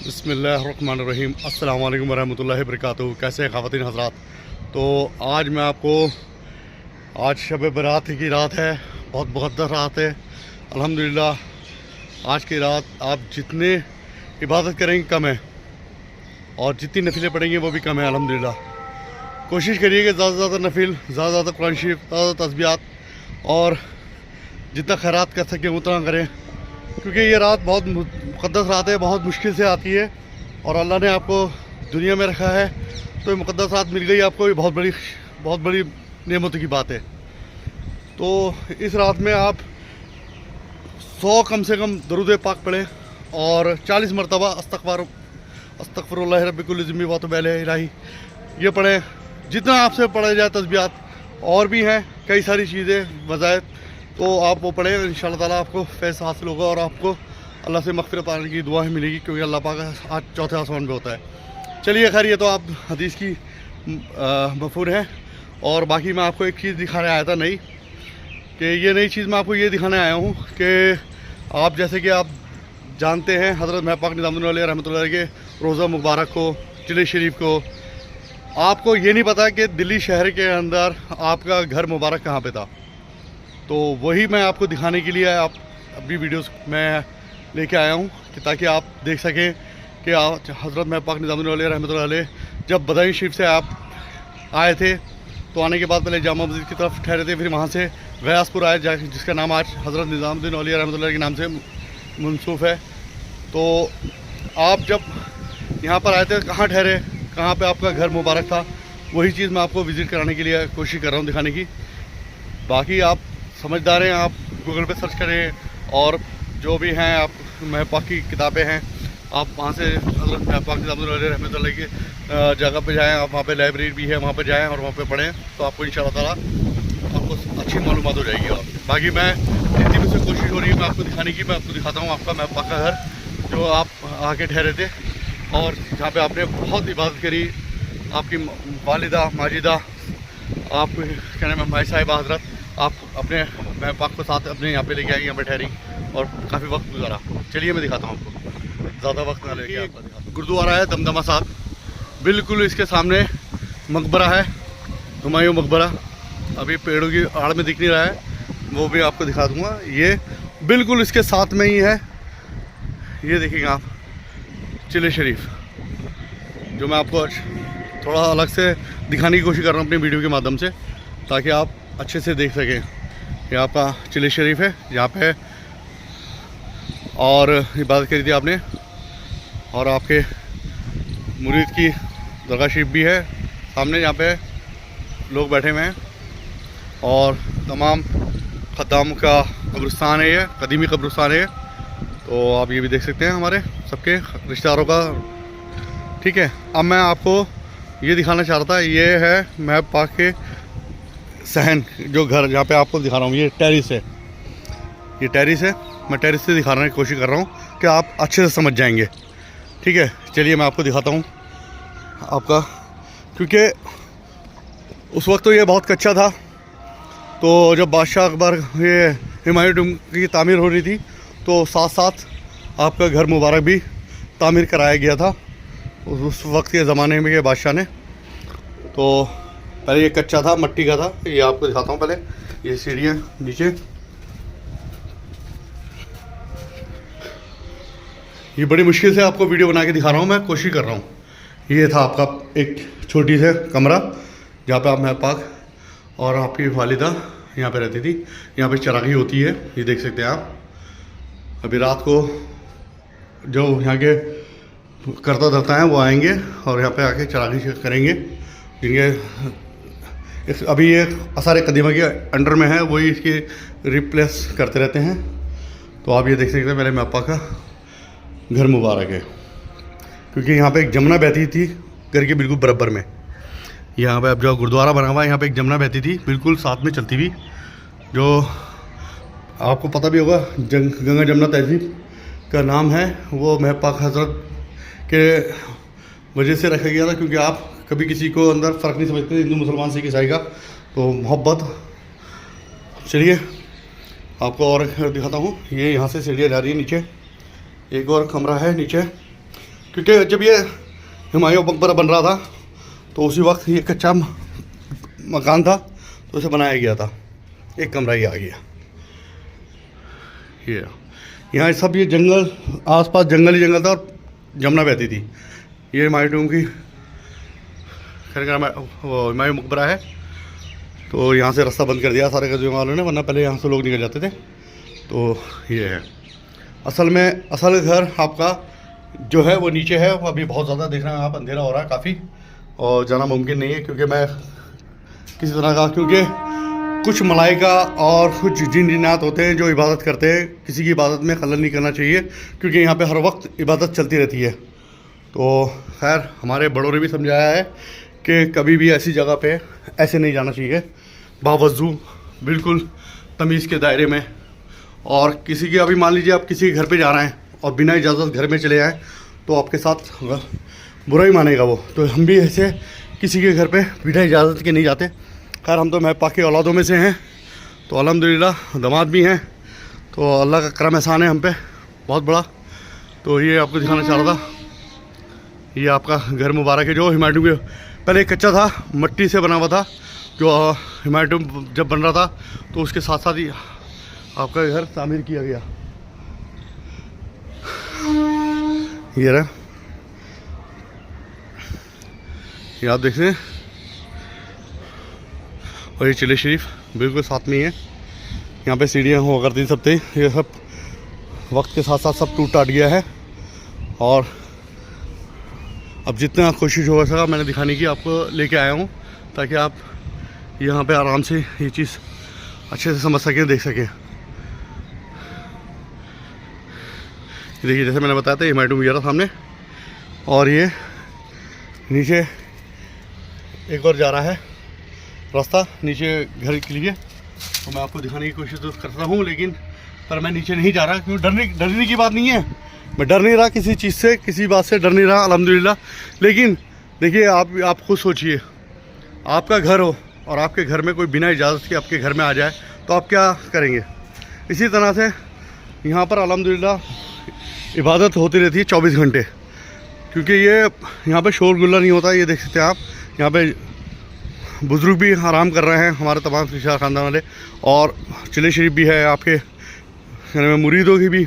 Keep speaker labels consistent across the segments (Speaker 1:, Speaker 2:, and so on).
Speaker 1: बिस्मिल्लाहिर्रहमानिर्रहीम। अस्सलाम वालेकुम वरहमतुल्लाहि वबरकातुहू। कैसे हैं ख़वातीन हज़रात। तो आज मैं आपको आज शब बारात की रात है, बहुत मुक़द्दस रात है अल्हम्दुलिल्लाह। आज की रात आप जितने इबादत करेंगे कम है और जितनी नफिलें पढ़ेंगे वो भी कम है अल्हम्दुलिल्लाह। कोशिश करिए कि ज़्यादा से ज़्यादा नफिल, ज़्यादा से ज़्यादा कुरान शरीफ, ज़्यादा तस्बीहात और जितना खैरात कर सकें उतना करें, क्योंकि ये रात बहुत मुक़द्दस रात है, बहुत मुश्किल से आती है और अल्लाह ने आपको दुनिया में रखा है तो ये मुक़द्दस रात मिल गई आपको, ये बहुत बड़ी नेमतों की बात है। तो इस रात में आप 100 कम से कम दरूद पाक पढ़ें और 40 मरतबा अस्तग़फिरुल्लाह रब्बी कुल्ली ज़िम्मी व तौबा इलैहि ये पढ़ें, जितना आपसे पढ़ा जाए। तस्बीहात और भी हैं कई सारी चीज़ें वज़ायत, तो आप वो पढ़ें, इंशाअल्लाह ताला आपको फैज़ हासिल होगा और आपको अल्लाह से मग़फ़िरत पाने की दुआ ही मिलेगी, क्योंकि अल्लाह पाक आज चौथे आसमान पे होता है। चलिए खैर, ये तो आप हदीस की मफ़हूम है। और बाकी मैं आपको एक चीज़ दिखाने आया था नई, कि ये नई चीज़ मैं आपको ये दिखाने आया हूँ कि आप जैसे कि आप जानते हैं हज़रत महबूब पाक निज़ामुद्दीन औलिया रहमतुल्लाह अलैह के रोज़ा मुबारक को, चिले शरीफ को, आपको ये नहीं पता कि दिल्ली शहर के अंदर आपका घर मुबारक कहाँ पे था। तो वही मैं आपको दिखाने के लिए आप अभी वीडियोस मैं लेके आया हूँ कि ताकि आप देख सकें कि हज़रत महबूब पाक निज़ामुद्दीन औलिया रहमतुल्लाह अलैह जब बदायूं शरीफ से आप आए थे तो आने के बाद पहले जामा मस्जिद की तरफ ठहरे थे, फिर वहाँ से गयासपुर आए जिसका नाम आज हज़रत निज़ामुद्दीन औलिया रहमतुल्लाह के नाम से मनसूब है। तो आप जब यहाँ पर आए थे कहाँ ठहरे, कहाँ पे आपका घर मुबारक था, वही चीज़ मैं आपको विज़िट कराने के लिए कोशिश कर रहा हूँ दिखाने की। बाकी आप समझदार हैं, आप गूगल पे सर्च करें और जो भी हैं आप महबूब पाक की किताबें हैं, आप वहाँ से हज़रत महबूब पाक निज़ामुद्दीन औलिया रहमतुल्लाह की जगह पे जाएँ, आप वहाँ पे लाइब्रेरी भी है, वहाँ पे जाएँ और वहाँ पे पढ़ें, तो आपको इंशाअल्लाह ताला आपको अच्छी मालूमात हो जाएगी। और बाकी मैं जितनी मुझसे कोशिश हो रही है मैं आपको दिखाने की, मैं आपको दिखाता हूँ आपका महबूब पाक का घर जो आप आके ठहरे थे और जहाँ पे आपने बहुत इबादत करी। आपकी वालिदा माजिदा, आप कहने में भाई साहिबा हज़रत, आप अपने महबूब पाक को साथ अपने यहाँ पे लेके आई, यहाँ पे ठहरी और काफ़ी वक्त गुजारा। चलिए मैं दिखाता हूँ आपको, ज़्यादा वक्त ना लेके आपको दिखाता हूँ। गुरुद्वारा है दमदमा साहब, बिल्कुल इसके सामने मकबरा है, हुमायूं मकबरा, अभी पेड़ों की आड़ में दिख नहीं रहा है, वो भी आपको दिखा दूँगा। ये बिल्कुल इसके साथ में ही है, ये देखेंगे आप चिले शरीफ, जो मैं आपको थोड़ा अलग से दिखाने की कोशिश कर रहा हूँ अपनी वीडियो के माध्यम से, ताकि आप अच्छे से देख सकें। ये आपका चिले शरीफ है यहाँ पे, और इबादत करी थी आपने, और आपके मुरीद की दरगाह शरीफ भी है सामने, यहाँ पे लोग बैठे हुए हैं और तमाम ख़द्दाम का कब्रिस्तान है, ये कदीमी कब्रिस्तान है। तो आप ये भी देख सकते हैं हमारे सबके रिश्तेदारों का। ठीक है, अब मैं आपको ये दिखाना चाह रहा था, ये है महबूब पाक के सहन जो घर जहाँ पे आपको दिखा रहा हूँ, ये टेरिस है, ये टेरिस है। मैं टेरिस से दिखाने की कोशिश कर रहा हूँ कि आप अच्छे से समझ जाएंगे। ठीक है, चलिए मैं आपको दिखाता हूँ आपका, क्योंकि उस वक्त तो ये बहुत कच्चा था, तो जब बादशाह अकबर ये हुमायूं टूम की तामीर हो रही थी तो साथ साथ आपका घर मुबारक भी तामीर कराया गया था उस वक्त के ज़माने में के बादशाह ने। तो पहले ये कच्चा था, मट्टी का था, ये आपको दिखाता हूँ। पहले ये सीढ़ियाँ नीचे, ये बड़ी मुश्किल से आपको वीडियो बना के दिखा रहा हूँ, मैं कोशिश कर रहा हूँ। ये था आपका एक छोटी सा कमरा जहाँ पे आप महबूब पाक और आपकी वालिदा यहाँ पे रहती थी। यहाँ पे चरागी होती है, ये देख सकते हैं आप। अभी रात को जो यहाँ के करता धरता है वो आएंगे और यहाँ पे आके चरागी करेंगे, जिनके अभी ये आसार कदीमा के अंडर में है, वही इसकी रिप्लेस करते रहते हैं। तो आप ये देख सकते हैं, पहले महबूब पाक का घर मुबारक है, क्योंकि यहाँ पे एक जमुना बहती थी घर के बिल्कुल बराबर में। यहाँ पे अब जो गुरुद्वारा बना हुआ है, यहाँ पे एक जमुना बहती थी बिल्कुल साथ में चलती हुई, जो आपको पता भी होगा गंगा जमुना तहजीब का नाम है, वो महबूब पाक हज़रत के वजह से रखा गया था, क्योंकि आप कभी किसी को अंदर फ़र्क नहीं समझते हिंदू मुसलमान सिख ईसाई का, तो मोहब्बत। चलिए आपको और दिखाता हूँ, ये यहाँ से सीढ़ियाँ जा रही है नीचे, एक और कमरा है नीचे, क्योंकि जब ये हुमायूं मकबरा बन रहा था तो उसी वक्त ये कच्चा मकान था तो इसे बनाया गया था। एक कमरा ही आ गया। ये यहाँ सब ये जंगल, आसपास जंगल ही जंगल था और जमुना बहती थी। ये हुमायूं की हुमायूं मकबरा है। तो यहाँ से रास्ता बंद कर दिया सारे गजों वालों ने, वरना पहले यहाँ से लोग निकल जाते थे। तो ये है असल घर आपका जो है वो नीचे है। अभी बहुत ज़्यादा देख रहे हैं आप, अंधेरा हो रहा है काफ़ी और जाना मुमकिन नहीं है क्योंकि मैं किसी तरह का, क्योंकि कुछ मलाइका और कुछ जिन्नात होते हैं जो इबादत करते हैं। किसी की इबादत में खलल नहीं करना चाहिए क्योंकि यहाँ पे हर वक्त इबादत चलती रहती है। तो खैर हमारे बड़ों ने भी समझाया है कि कभी भी ऐसी जगह पे ऐसे नहीं जाना चाहिए, बावजू बिल्कुल तमीज़ के दायरे में। और किसी की, अभी मान लीजिए आप किसी के घर पे जा रहे हैं और बिना इजाज़त घर में चले आएँ तो आपके साथ बुरा ही मानेगा वो। तो हम भी ऐसे किसी के घर पे बिना इजाज़त के नहीं जाते। खैर हम तो मैं पाक के औलादों में से हैं, तो अल्हम्दुलिल्लाह दामाद भी हैं, तो अल्लाह का करम एहसान है हम पे बहुत बड़ा। तो ये आपको दिखाना चाह रहा था। ये आपका घर मुबारक है जो हुमायूं के पहले कच्चा था, मट्टी से बना हुआ था। जो हुमायूं जब बन रहा था तो उसके साथ साथ ही आपका घर तामीर किया गया। ये रहा, ये आप देख रहे हैं। और ये चिले शरीफ बिल्कुल साथ में ही है। यहाँ पे सीढ़ियाँ हुआ करती सब थे, ये सब वक्त के साथ साथ सब टूट टाट गया है। और अब जितना कोशिश हो सका मैंने दिखाने की आपको लेके आया हूँ, ताकि आप यहाँ पे आराम से ये चीज़ अच्छे से समझ सकें, देख सकें। देखिए जैसे मैंने बताया था ये हुमायूं वगैरह सामने, और ये नीचे एक और जा रहा है रास्ता नीचे घर के लिए। तो मैं आपको दिखाने की कोशिश तो करता हूँ, लेकिन पर मैं नीचे नहीं जा रहा क्योंकि डरने की बात नहीं है। मैं डर नहीं रहा किसी चीज़ से, किसी बात से डर नहीं रहा अल्हम्दुलिल्लाह। लेकिन देखिए आप खुद सोचिए, आपका घर हो और आपके घर में कोई बिना इजाज़त के आपके घर में आ जाए तो आप क्या करेंगे। इसी तरह से यहाँ पर अल्हम्दुलिल्लाह इबादत होती रहती है 24 घंटे, क्योंकि ये यहाँ पे शोर गुल्ला नहीं होता। ये देख सकते हैं आप, यहाँ पे बुज़ुर्ग भी आराम कर रहे हैं, हमारे तमाम शाह ख़ानदान वाले। और चिले शरीफ भी है आपके, यानी मुरीदों की भी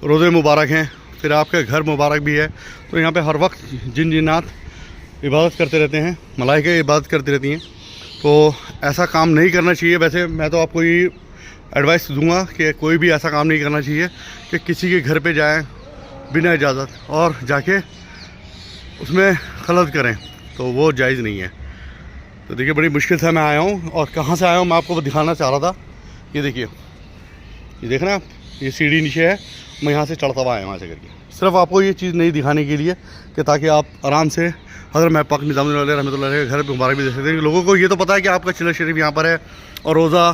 Speaker 1: रोज़े मुबारक हैं, फिर आपका घर मुबारक भी है। तो यहाँ पे हर वक्त जिन्नात इबादत करते रहते हैं, मलाइका इबादत करती रहती हैं। तो ऐसा काम नहीं करना चाहिए। वैसे मैं तो आपको ये एडवाइस दूंगा कि कोई भी ऐसा काम नहीं करना चाहिए कि किसी के घर पे जाएं बिना इजाज़त और जाके उसमें खलल करें, तो वो जायज़ नहीं है। तो देखिए बड़ी मुश्किल से मैं आया हूँ, और कहाँ से आया हूँ मैं आपको दिखाना चाह रहा था। ये देखिए, ये देख रहे हैं आप, ये सीढ़ी नीचे है, मैं यहाँ से चढ़ता हुआ आया हूँ ऐसे करके। सिर्फ आपको ये चीज़ नहीं दिखाने के लिए कि ताकि आप आराम से हज़रत महबूब पाक निज़ामुद्दीन रहमतुल्लाह अलैह के घर मुबारक भी देख सकते हैं। लोगों को ये तो पता है कि आपका चिला शरीफ यहाँ पर है और रोज़ा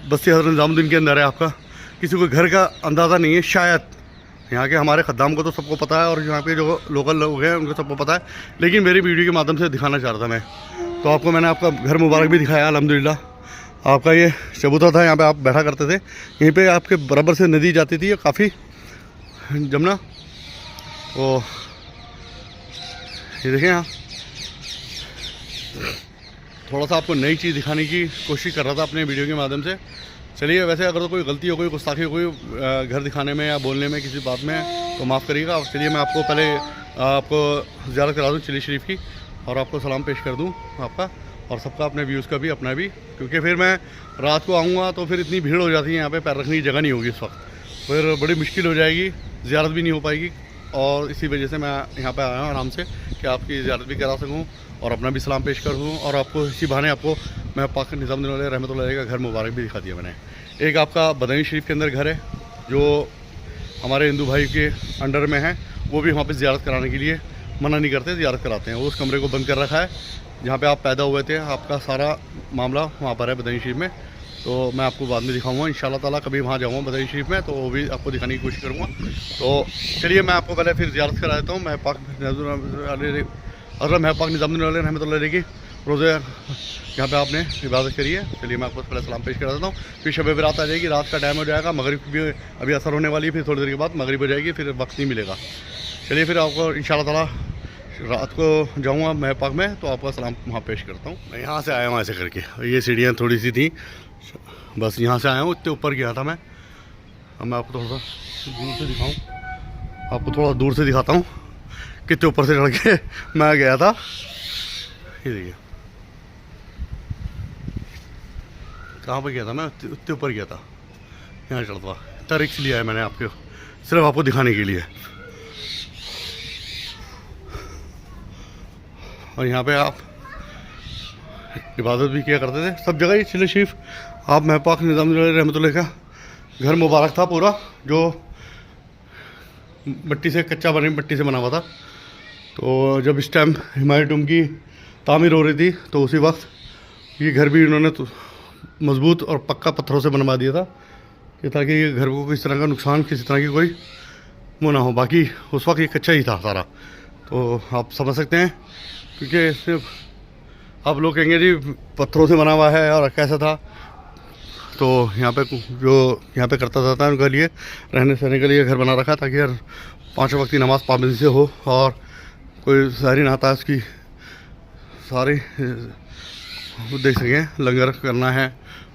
Speaker 1: बस्ती हज़रत निज़ामुद्दीन के अंदर है आपका, किसी को घर का अंदाज़ा नहीं है शायद। यहाँ के हमारे ख़द्दाम को तो सबको पता है और यहाँ पे जो लोकल लोग हैं उनको सबको पता है, लेकिन मेरी वीडियो के माध्यम से दिखाना चाह रहा था मैं। तो आपको मैंने आपका घर मुबारक भी दिखाया अल्हम्दुलिल्लाह। आपका ये चबूतरा था, यहाँ पे आप बैठा करते थे, यहीं पे आपके बराबर से नदी जाती थी काफ़ी, जमुना। तो ये देखें, आप थोड़ा सा आपको नई चीज़ दिखाने की कोशिश कर रहा था अपने वीडियो के माध्यम से। चलिए, वैसे अगर तो कोई गलती हो, कोई गुस्ताखी हो, कोई घर दिखाने में या बोलने में किसी बात में, तो माफ़ करिएगा। चलिए मैं आपको पहले आपको ज़ियारत करा दूँ चिली शरीफ की, और आपको सलाम पेश कर दूँ आपका और सबका, अपने व्यूज़ का भी अपना भी, क्योंकि फिर मैं रात को आऊँगा तो फिर इतनी भीड़ हो जाती है यहाँ पे, पैर रखने की जगह नहीं होगी इस वक्त, फिर बड़ी मुश्किल हो जाएगी, ज़ियारत भी नहीं हो पाएगी। और इसी वजह से मैं यहाँ पे आया हूँ आराम से कि आपकी ज़ियारत भी करा सकूँ और अपना भी सलाम पेश कर दूँ, और आपको इसी बहाने आपको मैं पाक निज़ामुद्दीन रहमतुल्लाह अलैह का घर मुबारक भी दिखा दिया मैंने। एक आपका बदायूं शरीफ के अंदर घर है जो हमारे हिंदू भाई के अंडर में है, वो भी वहाँ पे ज़ियारत कराने के लिए मना नहीं करते, ज़ियारत कराते हैं। वो उस कमरे को बंद कर रखा है जहाँ पे आप पैदा हुए थे, आपका सारा मामला वहाँ पर है बदायूं शरीफ में। तो मैं आपको बाद में दिखाऊंगा इंशाल्लाह ताला, कभी वहाँ जाऊँगा बदायूं शरीफ में तो वो भी आपको दिखाने की कोशिश करूँगा। तो चलिए मैं आपको पहले फिर ज़ियारत करा देता हूँ। मैं पाक हज़रत महबूब पाक निज़ामुद्दीन रहमतुल्लाह अलैह की रोज़े यहाँ पे आपने इबादत करी है। चलिए मैं आपको पहले सलाम पेश करा देता हूँ, फिर शब बरात आ जाएगी, रात का टाइम हो जाएगा, मगरिब भी अभी असर होने वाली है, फिर थोड़ी देर के बाद मगरिब हो जाएगी, फिर वक्त नहीं मिलेगा। चलिए फिर आपको इंशाल्लाह ताला रात को जाऊँगा मैं पाक में तो आपका सलाम वहाँ पेश करता हूँ। मैं यहाँ से आया हूँ ऐसे करके, ये सीढ़ियाँ थोड़ी सी थी, बस यहाँ से आया हूँ, इतने ऊपर गया था मैं। अब मैं आपको थोड़ा सा दूर से दिखाऊँ, आपको थोड़ा दूर से दिखाता हूँ कितने ऊपर से चढ़ के मैं गया था। ये देखिए कहाँ पर गया था मैं, उतने ऊपर गया था, यहाँ चढ़ता। इतना रिक्स लिया है मैंने आपको, सिर्फ आपको दिखाने के लिए। और यहाँ पे आप इबादत भी किया करते थे सब जगह। ये चिले शरीफ आप महबूब पाक निज़ाम रहमतुल्लाह का घर मुबारक था पूरा, जो मिट्टी से कच्चा बनी मिट्टी से बना हुआ था। तो जब इस टाइम हिमायत टूम की तामीर हो रही थी तो उसी वक्त ये घर भी इन्होंने तो मज़बूत और पक्का पत्थरों से बनवा दिया था कि ताकि ये घर को किसी तरह का नुकसान, किसी तरह की कोई वो ना हो। बाकी उस वक्त ये कच्चा ही था सारा, तो आप समझ सकते हैं। क्योंकि सिर्फ आप लोग कहेंगे जी पत्थरों से बना हुआ है और कैसा था, तो यहाँ पे जो यहाँ पे करता था उनके लिए रहने सहने के लिए घर बना रखा ताकि हर 5 वक्त की नमाज़ पाबंदी से हो और कोई सारी नाता उसकी सारी देख सकें। लंगर करना है,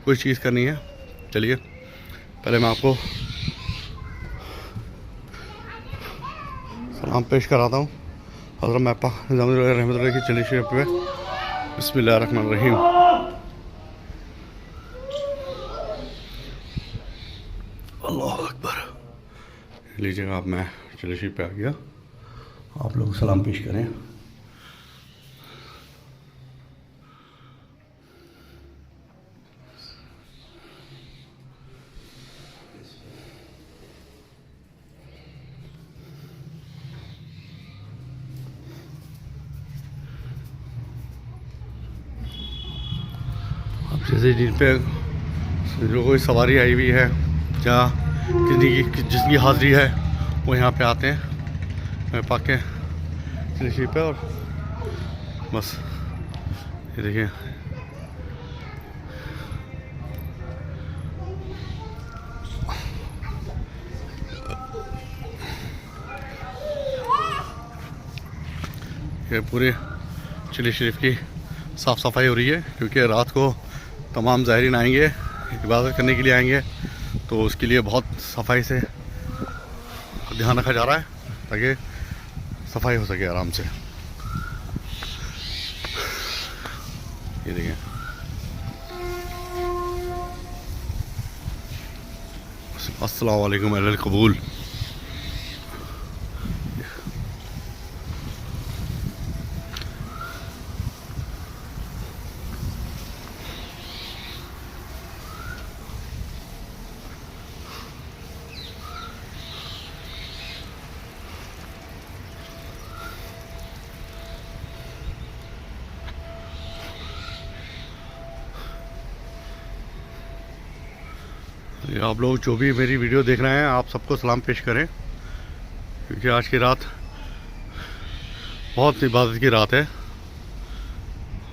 Speaker 1: कोई चीज़ करनी है। चलिए पहले मैं आपको सलाम पेश कराता हूँ हज़रत महबूब पाक रहमतुल्लाह की चिली शरीफ पे। बिस्मिल्लाहिर्रहमानिर्रहीम। अल्लाह अकबर। लीजिएगा आप, मैं चिली शरीफ पे आ गया, आप लोग सलाम पेश करें। जैसे जिन पे जो कोई सवारी आई हुई है या जिसकी हाज़िरी है वो यहाँ पे आते हैं मैं पाक के चिली शरीफ पे। और बस ये देखिए ये पूरे चिली शरीफ की साफ़ सफाई हो रही है, क्योंकि रात को तमाम ज़ायरीन आएंगे, इबादत करने के लिए आएंगे, तो उसके लिए बहुत सफाई से ध्यान रखा जा रहा है ताकि सफाई हो सके आराम से। ये देखिए अस्सलाम वालेकुम अहल कबूल। आप लोग जो भी मेरी वीडियो देख रहे हैं आप सबको सलाम पेश करें, क्योंकि आज की रात बहुत इबादत की रात है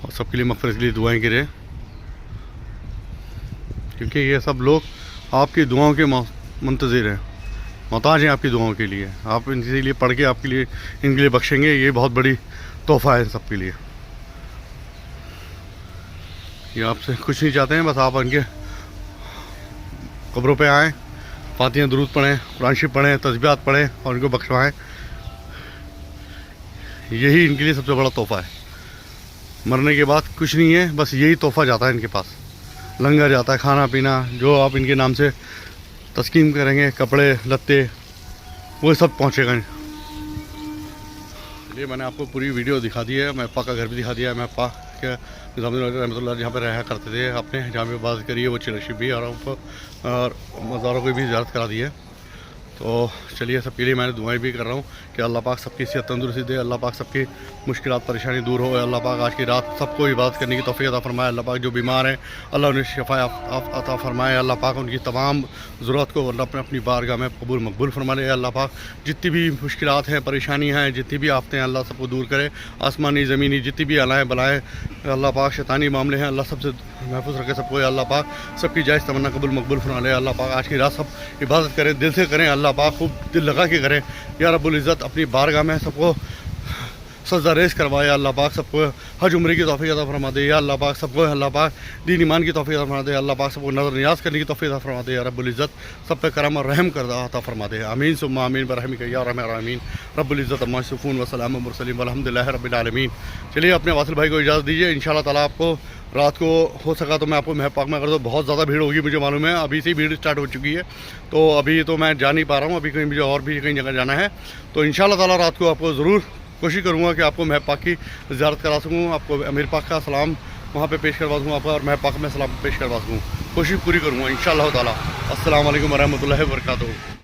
Speaker 1: और सबके लिए मग़फ़िरत के लिए दुआएं करें, क्योंकि ये सब लोग आपकी दुआओं के मुंतज़िर हैं, मोहताज हैं आपकी दुआओं के लिए। आप इनके लिए पढ़ के आपके लिए इनके लिए बख्शेंगे, ये बहुत बड़ी तोहफ़ा है सबके लिए। ये आपसे कुछ नहीं चाहते हैं, बस आप इनके कब्रों पे आएँ, फातिहा दुरूद पढ़ें, कुरान शरीफ पढ़ें, तस्बीहात पढ़ें और इनको बख्शवाएँ। यही इनके लिए सबसे बड़ा तोहफ़ा है। मरने के बाद कुछ नहीं है, बस यही तोहफ़ा जाता है इनके पास। लंगर जाता है, खाना पीना जो आप इनके नाम से तस्कीम करेंगे, कपड़े लत्ते, वो सब पहुँचेगा। चलिए मैंने आपको पूरी वीडियो दिखा दी है, मैं पाक का घर भी दिखा दिया है। मैं पाक के निज़ाम रहमतुल्लाह जहाँ पर रहा करते थे अपने, जहाँ पे बात करी है वो चिली शरीफ भी और मज़ारों को भी ज़ियारत करा दी है। तो चलिए सबके लिए मैंने दुआएं भी कर रहा हूँ कि अल्लाह पाक सबकी सेहत तंदुरुस्ती दे, अल्लाह पाक सबकी मुश्किलात परेशानी दूर हो, अल्लाह पाक आज की रात सबको इबादत करने की तौफीक अता फरमाए। अल्लाह पाक जो बीमार हैं अल्लाह उन्हें शफा अता फरमाए। अल्लाह पाक उनकी तमाम ज़रूरत को अल्लाह अपनी बारगाह में कबूल मकबूल फरमा ले। अल्लाह पाक जितनी भी मुश्किलात हैं, परेशानी हैं, जितनी भी आफतें हैं, अल्लाह सबको दूर करे। आसमानी ज़मीनी जितनी भी अलाएँ बलाएँ, अल्लाह पाक शैतानी मामले हैं, अल्लाह सबसे महफूज रखे सबको या अल्लाह पाक। सबकी जायज़ तमन्ना कबूल मकबूल फरमा ले अल्लाह पाक। आज की रात सब इबादत करें, दिल से करें अल्लाह पाक, खूब दिल लगा के करें या रब्बुल इज़्ज़त। अपनी बारगाह में सबको सजदा रेस करवाए अल्लाह पाक। सबको हज उम्र की तौफीक अता फरमा दे या अल्लाह पाक। सबको अल्लाह पाक दीन ईमान की तौफीक अता फरमा दे अल्लाह पाक। सबको नज़र नियाज करने की तौफीक अता फरमा दे या रब्बुल इज़्ज़त। सब पे करम और रहम कर अता फरमा दे। आमीन सुम्मा आमीन बरहमिक या रहमान रहीम। रब्बुल इज़्ज़त अम्मा यसिफून व सलाम मुरसलीन वल्हम्दुलिल्लाहि रब्बिल आलमीन। चलिए अपने वासिल भाई को इजाज़त दीजिए। इंशाअल्लाह ताला आपको रात को हो सका तो मैं आपको महफ पाक में अगर तो बहुत ज़्यादा भीड़ होगी मुझे मालूम है, अभी से ही भीड़ स्टार्ट हो चुकी है। तो अभी तो मैं जा नहीं पा रहा हूँ, अभी कहीं मुझे और भी कहीं जगह जाना है। तो इंशाअल्लाह ताला रात को आपको ज़रूर कोशिश करूँगा कि आपको महफ पाक की ज़ियारत करा सकूँ, आपको अमीर पाक का सलाम वहाँ पे पेश करवा दूँ आपका, और महफ पाक में सलाम पेश करवा सकूँ। कोशिश पूरी करूँगा इंशाअल्लाह ताला। अस्सलाम वालेकुम वरहमतुल्लाहि वबरकातुहू।